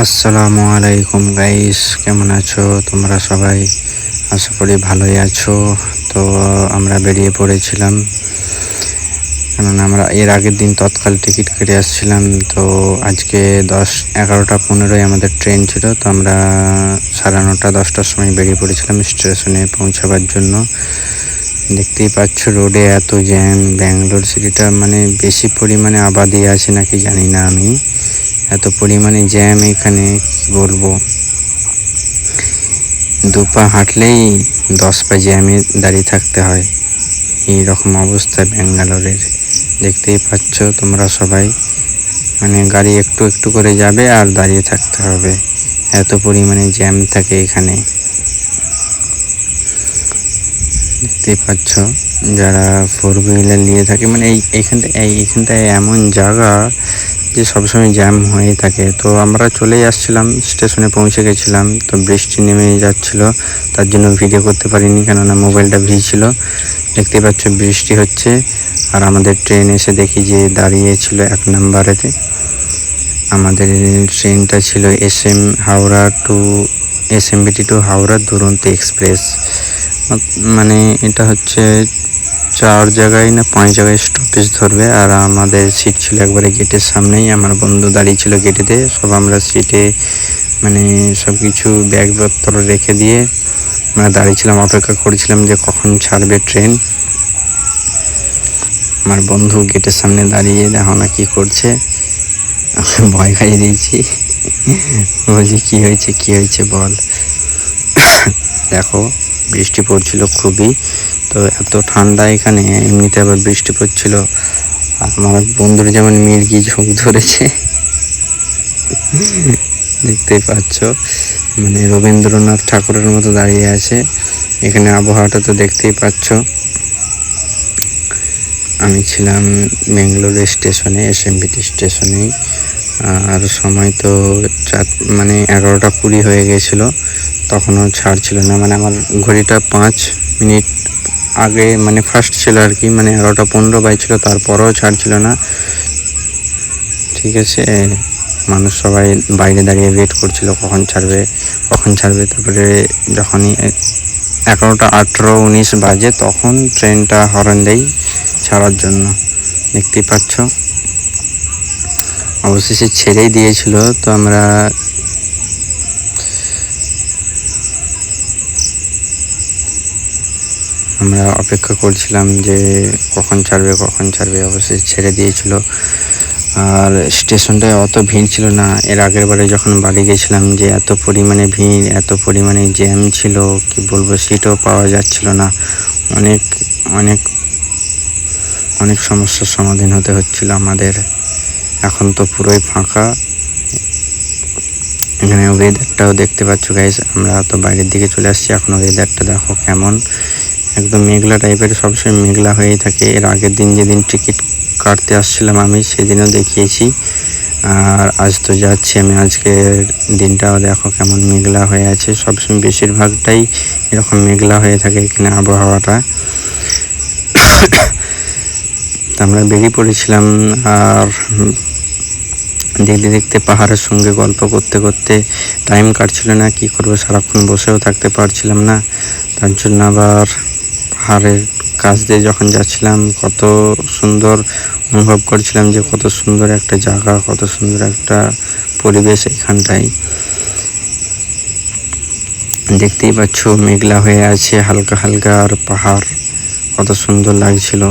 আসসালামু আলাইকুম গাইস, কেমন আছো তোমরা সবাই? আশা করি ভালোই আছো। তো আমরা বেরিয়ে পড়েছিলাম, কারণ আমরা এর আগের দিন তৎকাল টিকিট কেটে আসছিলাম। তো আজকে 11টা 15 আমাদের ট্রেন ছিল। তো আমরা 9:30-10টার সময় বেরিয়ে পড়েছিলাম স্টেশনে পৌঁছাবার জন্য। দেখতেই পাচ্ছ রোডে এত জ্যাম। ব্যাঙ্গালোর সিটিটা মানে বেশি পরিমাণে আবাদি আছে নাকি জানি না আমি, এত পরিমাণে জ্যাম এখানে কি বলবো। 2 পা হাঁটলেই 10 পা জ্যামে দাঁড়িয়ে থাকতে হয়। এই রকম অবস্থা ব্যাঙ্গালোরের। দেখতেই পাচ্ছ তোমরা সবাই, মানে গাড়ি একটু একটু করে যাবে আর দাঁড়িয়ে থাকতে হবে, এত পরিমাণে জ্যাম থাকে এখানে। দেখতেই পাচ্ছ যারা 4 হুইলার নিয়ে থাকে, মানে এইখানটায় এমন জায়গা যে সবসময় জ্যাম হয়ে থাকে। তো আমরা চলেই আসছিলাম, স্টেশনে পৌঁছে গেছিলাম। তো বৃষ্টি নেমে যাচ্ছিল, তার জন্য ভিডিও করতে পারিনি, কেননা মোবাইলটা ভিজছিল। দেখতে পাচ্ছ বৃষ্টি হচ্ছে, আর আমাদের ট্রেন এসে দেখি যে দাঁড়িয়েছিল 1 নম্বরেতে। আমাদের ট্রেনটা ছিল এসএমবিটি টু হাওড়া দুরন্ত এক্সপ্রেস। মানে এটা হচ্ছে 4 জায়গায় না 5 জায়গায় স্টপেজ ধরবে। আর আমাদের সিট ছিল একবারে গেটের সামনেই। আমার বন্ধু দাঁড়িয়ে ছিল গেটেতে। সব আমরা সিটে মানে সব কিছু ব্যাগপত্র রেখে দিয়ে আমরা দাঁড়িয়েছিলাম, অপেক্ষা করেছিলাম যে কখন ছাড়বে ট্রেন। আমার বন্ধু গেটের সামনে দাঁড়িয়ে দেখো না কি করছে, ভয় খাইয়ে দিয়েছি। বলছি কি হয়েছে বল। দেখো বৃষ্টি পড়ছিল খুবই। তো এত ঠান্ডা এখানে, এমনিতে আবার বৃষ্টি পড়ছিল। আমার বন্ধুর যেমন মির্গি ঝোঁক ধরেছে, দেখতেই পাচ্ছ, মানে রবীন্দ্রনাথ ঠাকুরের মতো দাঁড়িয়ে আছে এখানে। আবহাওয়াটা তো দেখতেই পাচ্ছ। আমি ছিলাম ব্যাঙ্গালোর স্টেশনে, এসএমবিটি স্টেশনেই। আর সময় তো 11:20 হয়ে গেছিল, তখনও ছাড় ছিল না। মানে আমার ঘড়িটা 5 মিনিট আগে মানে ফার্স্ট ছিল আর কি, মানে 11:15 বাজছিল, তারপরেও ছাড় ছিল না। ঠিক আছে, মানুষ সবাই বাইরে দাঁড়িয়ে ওয়েট করছিল কখন ছাড়বে। তারপরে যখনই 11:18-19 বাজে তখন ট্রেনটা হর্ন দেয় ছাড়ার জন্য। দেখতেই পাচ্ছ অবশেষে ছেড়েই দিয়েছিল। তো আমরা অপেক্ষা করছিলাম যে কখন ছাড়বে। অবশেষে ছেড়ে দিয়েছিল। আর স্টেশনটায় অত ভিড় ছিল না। এর আগের বারে যখন বাড়ি গেছিলাম যে এত পরিমাণে ভিড়, এত পরিমাণে জ্যাম ছিল, কি বলবো, সিটও পাওয়া যাচ্ছিল না। অনেক অনেক অনেক সমস্যার সমাধান হতে হচ্ছিল আমাদের। এখন তো পুরোই ফাঁকা। এখানে ওয়েদারটাও দেখতে পাচ্ছ গাইস। আমরা তো বাইরের দিকে চলে আসছি এখন। ওয়েদারটা দেখো কেমন, একদম মেঘলা টাইপের, সবসময় মেঘলা হয়েই থাকে। এর আগের দিন যেদিন টিকিট কাটতে আসছিলাম আমি, সেদিনও দেখিয়েছি। আর আজ তো যাচ্ছি আমি, আজকের দিনটাও দেখো কেমন মেঘলা হয়ে আছে। সবসময় বেশিরভাগটাই এরকম মেঘলা হয়ে থাকে এখানে আবহাওয়াটা। আমরা বেরিয়ে পড়েছিলাম। আর দেখতে দেখতে পাহাড়ের সঙ্গে গল্প করতে করতে টাইম কাটছিল না। কি করবো, সারাক্ষণ বসেও থাকতে পারছিলাম না। তার জন্য আবার পাহাড়ের কাছ দিয়ে যখন যাচ্ছিলাম, কত সুন্দর অনুভব করছিলাম যে কত সুন্দর একটা জায়গা, কত সুন্দর একটা পরিবেশ এখানটায়। দেখতেই পাচ্ছ মেঘলা হয়ে আছে হালকা হালকা, আর পাহাড় কত সুন্দর লাগছিল।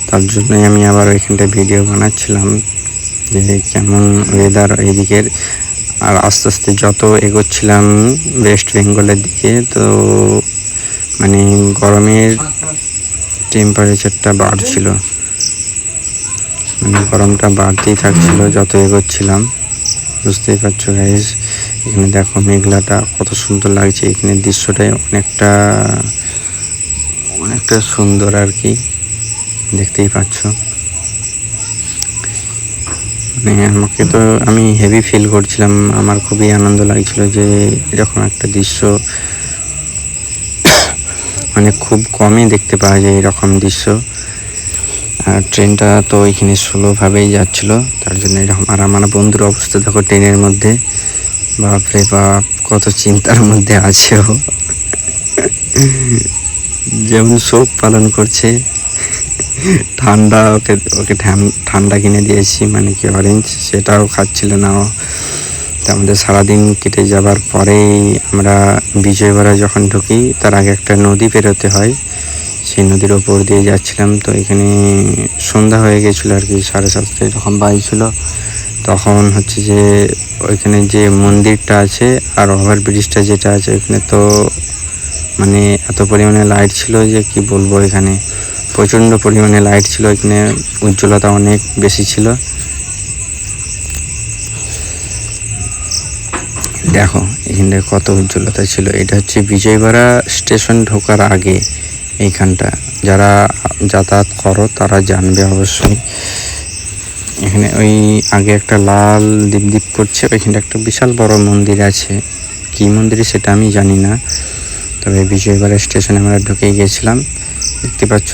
তার জন্যই আমি আবার ওইখানটায় ভিডিও বানাচ্ছিলাম যে কেমন ওয়েদার এইদিকের। আর আস্তে আস্তে যত এগোচ্ছিলাম ওয়েস্ট বেঙ্গলের দিকে, তো মানে গরমের টেম্পারেচারটা বাড়ছিল, মানে গরমটা বাড়তেই থাকছিল যত এগোচ্ছিলাম। বুঝতেই পারছো গাইস। এখানে দেখো মেঘলাটা কত সুন্দর লাগছে। এখানে দৃশ্যটাই অনেকটা সুন্দর আর কি, দেখতেই পাচ্ছ। মানে আমি হেভি ফিল করছিলাম। আমার খুবই আনন্দ লাগছিল যে এরকম একটা দৃশ্য মানে খুব কমই দেখতে পাওয়া যায় এরকম দৃশ্য। আর ট্রেনটা তো এখানে স্লোভাবেই যাচ্ছিল, তার জন্য এরকম। আর আমার বন্ধুর অবস্থা দেখো ট্রেনের মধ্যে, বাপরে বাপ, কত চিন্তার মধ্যে আছে ও। যেমন শোক পালন করছে। ঠান্ডা, ওকে ওকে ঠান্ডা কিনে দিয়েছি, মানে কি অরেঞ্জ, সেটাও খাচ্ছিল না ও। তো আমাদের সারাদিন কেটে যাবার পরেই আমরা বিজয়বাড়া যখন ঢুকি, তার আগে একটা নদী পেরোতে হয়, সেই নদীর ওপর দিয়ে যাচ্ছিলাম। তো এখানে সন্ধ্যা হয়ে গেছিলো আর কি, 7:30 যখন বাজছিল, তখন হচ্ছে যে ওইখানে যে মন্দিরটা আছে আর ওভার ব্রিজটা যেটা আছে, ওইখানে তো মানে এত পরিমাণে লাইট ছিল যে কি বলবো, এখানে প্রচণ্ড পরিমাণে লাইট ছিল, এখানে উজ্জ্বলতা অনেক বেশি ছিল। দেখো এখানে কত উজ্জ্বলতা ছিল। এটা হচ্ছে বিজয়বাড়া স্টেশন ঢোকার আগে এইখানটা, যারা যাতায়াত করো তারা জানবে অবশ্যই। এখানে ওই আগে একটা লাল দীপ করছে, ওইখানে একটা বিশাল বড় মন্দির আছে, কি মন্দির সেটা আমি জানি না। তবে বিজয়বাড়া স্টেশনে আমরা ঢুকে গিয়েছিলাম। দেখতে পাচ্ছ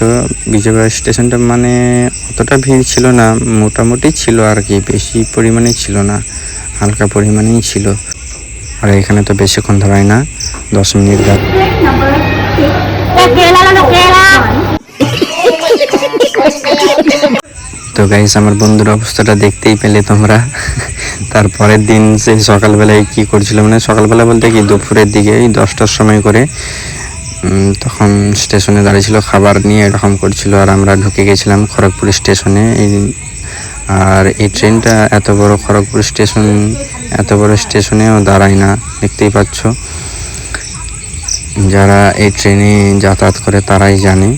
বিজয়বাড়া স্টেশনটা মানে অতটা ভিড় ছিল না, মোটামুটি ছিল আর কি, বেশি পরিমাণে ছিল না, হালকা পরিমাণেই ছিল। আর এখানে তো বেশিক্ষণ দাঁড়ায় না, 10 মিনিট তো গাইস, আমার বন্ধুর অবস্থাটা দেখতেই পেলে তোমরা। তারপরের দিন সে সকালবেলায় কি করছিল, মানে সকালবেলা বলতে কি দুপুরের দিকে, এই 10টার সময় করে, তখন স্টেশনে দাঁড়িয়েছিল খাবার নিয়ে, এরকম করছিল। আর আমরা ঢুকে গেছিলাম খড়গপুর স্টেশনে। আর এই ট্রেনটা এত বড় খড়গপুর স্টেশন, এত বড় স্টেশনেও দাঁড়ায় না, দেখতেই পাচ্ছ। যারা এই ট্রেনে যাতায়াত করে তারাই জানে,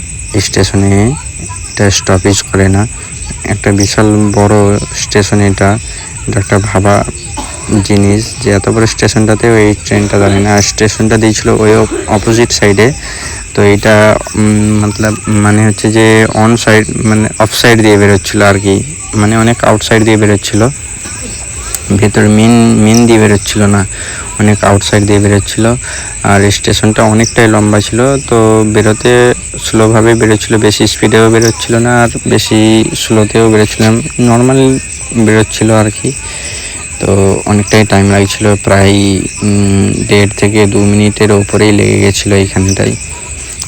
স্টেশনে এটা স্টপেজ করে না। একটা বিশাল বড় স্টেশন, এটা একটা ভাবা জিনিস যে এত বড় স্টেশনটাতেও এই ট্রেনটা দাঁড়ায় না। আর স্টেশনটা দিয়েছিল ওই অপোজিট সাইডে। তো এটা মতলব মানে হচ্ছে যে অন সাইড, মানে অফ সাইড দিয়ে বেরোচ্ছিলো আর কি, মানে অনেক আউটসাইড দিয়ে বেরোচ্ছিলো, ভেতর মেন দিয়ে বেরোচ্ছিল না, অনেক আউটসাইড দিয়ে বেরোচ্ছিল। আর স্টেশনটা অনেকটাই লম্বা ছিল, তো বেরোতে স্লোভাবে বেরোচ্ছিল, বেশি স্পিডেও বেরোচ্ছিল না আর বেশি স্লোতেও বেরোচ্ছিলাম, নর্মাল বেরোচ্ছিল আর কি। তো অনেকটাই টাইম লাগছিল, প্রায় 1.5 থেকে 2 মিনিটের ওপরেই লেগে গেছিলো এইখানটাই।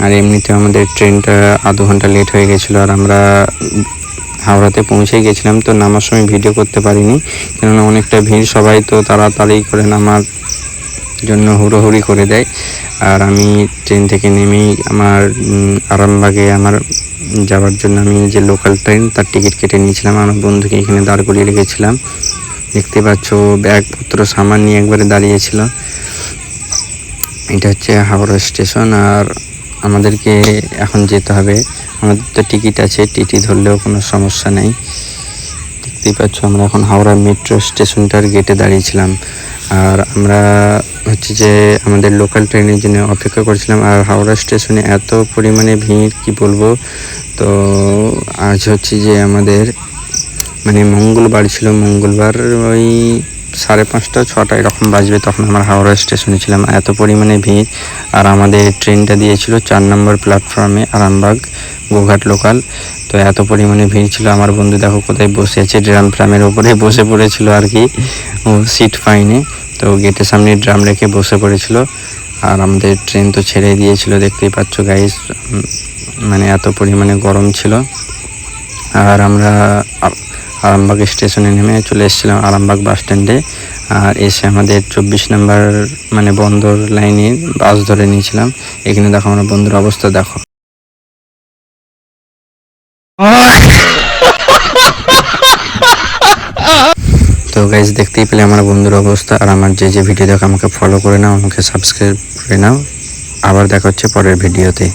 আর এমনিতে আমাদের ট্রেনটা আধা ঘন্টা লেট হয়ে গেছিলো। আর আমরা হাওড়াতে পৌঁছে গেছিলাম, তো নামার সময় ভিডিও করতে পারিনি, কেননা অনেকটা ভিড়, সবাই তো তাড়াতাড়ি করে নামার জন্য হুড়োহুড়ি করে দেয়। আর আমি ট্রেন থেকে নেমেই আমার আরামবাগে আমার যাওয়ার জন্য আমি যে লোকাল ট্রেন, তার টিকিট কেটে নিয়েছিলাম। আমার বন্ধুকে এখানে দাঁড় করিয়ে রেখেছিলাম, দেখতে পাচ্ছ ব্যাগপত্র সামান নিয়ে একবারে দাঁড়িয়েছিল। এটা হচ্ছে হাওড়া স্টেশন। আর আমাদেরকে এখন যেতে হবে, আমাদের তো টিকিট আছে, টিটি ধরলেও কোনো সমস্যা নেই। দেখতেই পাচ্ছ আমরা এখন হাওড়া মেট্রো স্টেশনটার গেটে দাঁড়িয়েছিলাম। আর আমরা হচ্ছে যে আমাদের লোকাল ট্রেনের জন্য অপেক্ষা করছিলাম। আর হাওড়া স্টেশনে এত পরিমাণে ভিড় কি বলবো। তো আজ হচ্ছে যে আমাদের মানে মঙ্গলবার ছিল, মঙ্গলবার ওই 5:30 6টা এরকম বাজবে, তখন আমরা হাওড়া স্টেশনে ছিলাম, এত পরিমাণে ভিড়। আর আমাদের ট্রেনটা দিয়েছিল 4 নম্বর প্ল্যাটফর্মে, আরামবাগ গোঘাট লোকাল। তো এত পরিমাণে ভিড় ছিল, আমার বন্ধু দেখো কোথায় বসে আছে, ড্রাম ফ্রামের ওপরে বসে পড়েছিল আর কি, ও সিট পায়নি, তো গেটের সামনে ড্রাম রেখে বসে পড়েছিল। আর আমাদের ট্রেন তো ছেড়ে দিয়েছিল, দেখতেই পাচ্ছ গাইস, মানে এত পরিমাণে গরম ছিল। আর আমরা আরামবাগ স্টেশনে নেমে চলে এসেছিলাম আরামবাগ বাস স্ট্যান্ডে। আর এসে আমাদের 24 নম্বর মানে বন্দর লাইনের বাস ধরে নিয়েছিলাম। এখানে দেখো আমার বন্ধুর অবস্থা দেখো। তো গাইজ দেখতেই পেলে আমার বন্ধুর অবস্থা। আর আমার যে ভিডিও দেখো আমাকে ফলো করে নাও, আমাকে সাবস্ক্রাইব করে নাও। আবার দেখা হচ্ছে পরের ভিডিওতে।